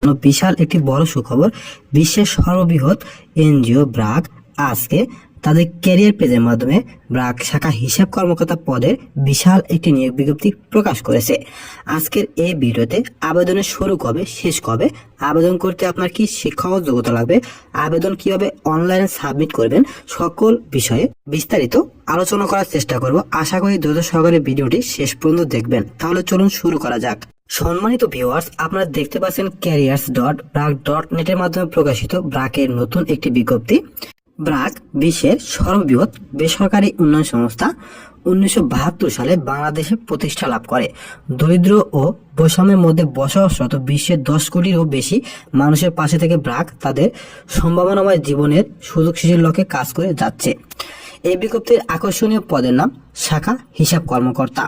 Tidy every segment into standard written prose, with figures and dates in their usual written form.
বিশাল একটি বড় সুখবর। বিশ্বের সর্ববৃহৎ এনজিও ব্র্যাক আজকে তাদের ক্যারিয়ার পেজের মাধ্যমে ব্র্যাক শাখা হিসাব কর্মকর্তা পদের বিশাল একটি নিয়োগ বিজ্ঞপ্তি প্রকাশ করেছে। আজকের এই ভিডিওতে আবেদনের শুরু কবে, শেষ কবে, আবেদন করতে আপনার কি শিক্ষাগত যোগ্যতা লাগবে, আবেদন কিভাবে অনলাইনে সাবমিট করবেন, সকল বিষয়ে বিস্তারিত আলোচনা করার চেষ্টা করব। আশা করি ধৈর্য সহকারে ভিডিওটি শেষ পর্যন্ত দেখবেন। তাহলে চলুন শুরু করা যাক। সম্মানিত ভিউয়ার্স, আপনারা দেখতে পাচ্ছেন careers.brack.net এর মাধ্যমে প্রকাশিত ব্র্যাকের নতুন একটি বিজ্ঞপ্তি। ব্র্যাক বিশ্বের সর্ববৃহৎ বেসরকারি উন্নয়ন সংস্থা। 1972 সালে বাংলাদেশে প্রতিষ্ঠা লাভ করে। দরিদ্র ও বৈষম্যের মধ্যে বসবাসরত বিশ্বের 10 কোটিরও বেশি মানুষের পাশে থেকে ব্র্যাক তাদের সম্ভাবনাময় জীবনের সুযোগ সৃষ্টির লক্ষ্যে কাজ করে যাচ্ছে। এই বিজ্ঞপ্তির আকর্ষণীয় পদের নাম শাখা হিসাব কর্মকর্তা।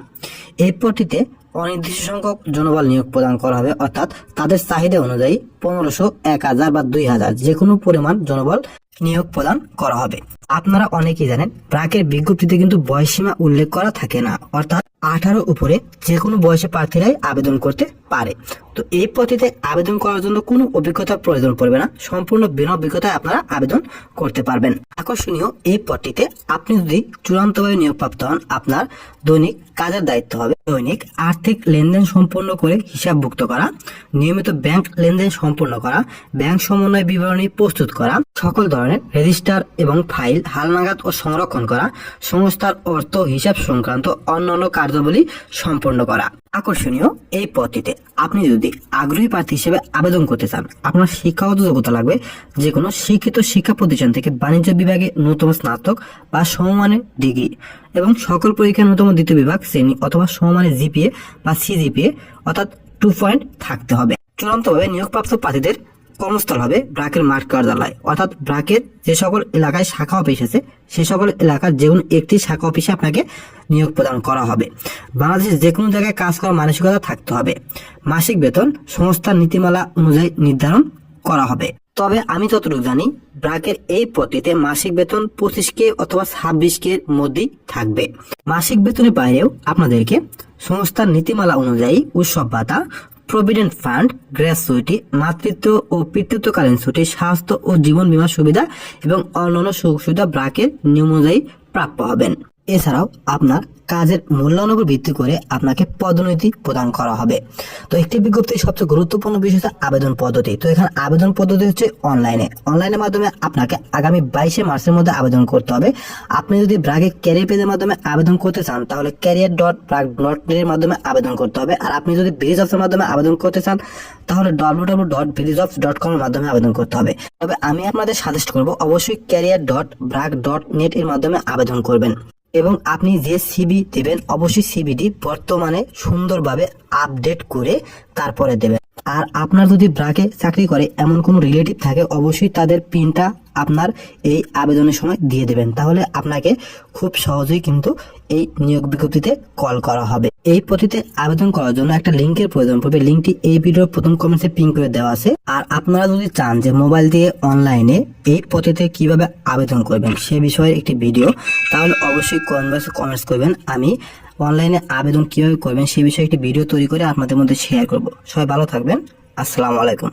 এই পদটিতে অনির্দিষ্ট সংখ্যক জনবল নিয়োগ প্রদান করা হবে, অর্থাৎ তাদের চাহিদা অনুযায়ী 1500, 1000 বা 2000 যে কোনো পরিমাণ জনবল নিয়োগ প্রদান করা হবে। আপনারা অনেকেই জানেন ব্র্যাকের বিজ্ঞপ্তিতে কিন্তু বয়সসীমা উল্লেখ করা থাকে না, অর্থাৎ 18 উপরে যে কোনো বয়সে প্রার্থীরাই আবেদন করতে পারে। তো এই পদ্ধতিতে আবেদন করার জন্য কোনো অভিজ্ঞতার প্রয়োজন পড়বে না, সম্পূর্ণ বিনা অভিজ্ঞতায় আপনারা আবেদন করতে পারবেন। আকর্ষণীয় এই পদটিতে আপনি যদি চূড়ান্তভাবে নিয়োগপ্রাপ্ত হন, আপনার দৈনিক কাজের দায়িত্ব হবে দৈনিক আর্থিক লেনদেন সম্পন্ন করে হিসাবভুক্ত করা, নিয়মিত ব্যাংক লেনদেন সম্পন্ন করা, ব্যাংক সমন্বয় বিবরণী প্রস্তুত করা, সকল ধরনের রেজিস্টার এবং ফাইল হালনাগাদ ও সংরক্ষণ করা, সংস্থার অর্থ হিসাব সংক্রান্ত অন্যান্য কার্যাবলী সম্পন্ন করা। আকর্ষণীয় এই পদটিতে আপনি যদি আগ্রহী প্রার্থী হিসেবে আবেদন করতে চান, আপনার শিক্ষাগত যোগ্যতা লাগবে যে কোনো শিক্ষিত শিক্ষা প্রতিষ্ঠান থেকে বাণিজ্য বিভাগে ন্যূনতম স্নাতক বা সমমানের ডিগ্রি এবং সকল পরীক্ষার ন্যূনতম দ্বিতীয় বিভাগ শ্রেণী অথবা সমমানের জিপিএ বা সিজিপিএ অর্থাৎ 2 পয়েন্ট থাকতে হবে। চূড়ান্তভাবে নিয়োগপ্রাপ্ত প্রার্থীদের কর্মস্থল হবে ব্র্যাকের মাঠ কার্যালয়, অর্থাৎ ব্র্যাকের যে সকল এলাকায় শাখা অফিস আছে সে সকল এলাকার যে কোনো একটি শাখা অফিসে আপনাকে নিয়োগ প্রদান করা হবে। বাংলাদেশের যে কোনো জায়গায় কাজ করার মানসিকতা থাকতে হবে। মাসিক বেতন সংস্থার নীতিমালা অনুযায়ী নির্ধারণ করা হবে। তবে আমি যতটুকু জানি ব্র্যাকের এই পদ্ধতিতে মাসিক বেতন 25K অথবা 26K এর মধ্যেই থাকবে। মাসিক বেতনের বাইরেও আপনাদেরকে সংস্থার নীতিমালা অনুযায়ী উৎসব ভাতা, প্রভিডেন্ট ফান্ড, গ্র্যাচুইটি, মাতৃত্ব ও পিতৃত্বকালীন ছুটি, স্বাস্থ্য ও জীবন বীমা সুবিধা এবং অন্যান্য সুযোগ সুবিধা ব্র্যাকের নিয়ম অনুযায়ী প্রাপ্য হবেন। এছাড়াও আপনার কাজের মূল্যায়নের উপর ভিত্তি করে আপনাকে পদোন্নতি প্রদান করা হবে। তো একটি বিজ্ঞপ্তির সবচেয়ে গুরুত্বপূর্ণ বিষয় হচ্ছে আবেদন পদ্ধতি। তো এখানে আবেদন পদ্ধতি হচ্ছে অনলাইনের মাধ্যমে আপনাকে আগামী 22 মার্চের মধ্যে আবেদন করতে হবে। আপনি যদি ব্র্যাকের ক্যারিয়ার পেজের মাধ্যমে আবেদন করতে চান তাহলে career.brack.net এর মাধ্যমে আবেদন করতে হবে। আর আপনি যদি ভিজিজবসের মাধ্যমে আবেদন করতে চান তাহলে www.ভিজিজবস.com এর মাধ্যমে আবেদন করতে হবে। তবে আমি আপনাদের সাজেস্ট করব অবশ্যই career.brack.net এর মাধ্যমে আবেদন করবেন এবং আপনি যে সিভি দেবেন অবশ্যই সিভিটি বর্তমানে সুন্দরভাবে আপডেট করে তারপরে দেবেন। আর আপনার যদি ব্র্যাকে চাকরি করে এমন কোনো রিলেটিভ থাকে অবশ্যই তাদের পিনটা আপনার এই আবেদনের সময় দিয়ে দেবেন, তাহলে আপনাকে খুব সহজেই কিন্তু এই নিয়োগ বিজ্ঞপ্তিতে কল করা হবে। এই পদ্ধতিতে আবেদন করার জন্য একটা লিঙ্কের প্রয়োজন পড়বে। লিঙ্কটি এই ভিডিওর প্রথম কমেন্টে পিন করে দেওয়া আছে। আর আপনারা যদি চান যে মোবাইল দিয়ে অনলাইনে এই পদ্ধতিতে কিভাবে আবেদন করবেন সে বিষয়ে একটি ভিডিও, তাহলে অবশ্যই কমেন্টস করবেন। আমি অনলাইনে আবেদন কিভাবে করবেন সে বিষয়ে একটি ভিডিও তৈরি করে আপনাদের মধ্যে শেয়ার করব। সবাই ভালো থাকবেন। আসসালামু আলাইকুম।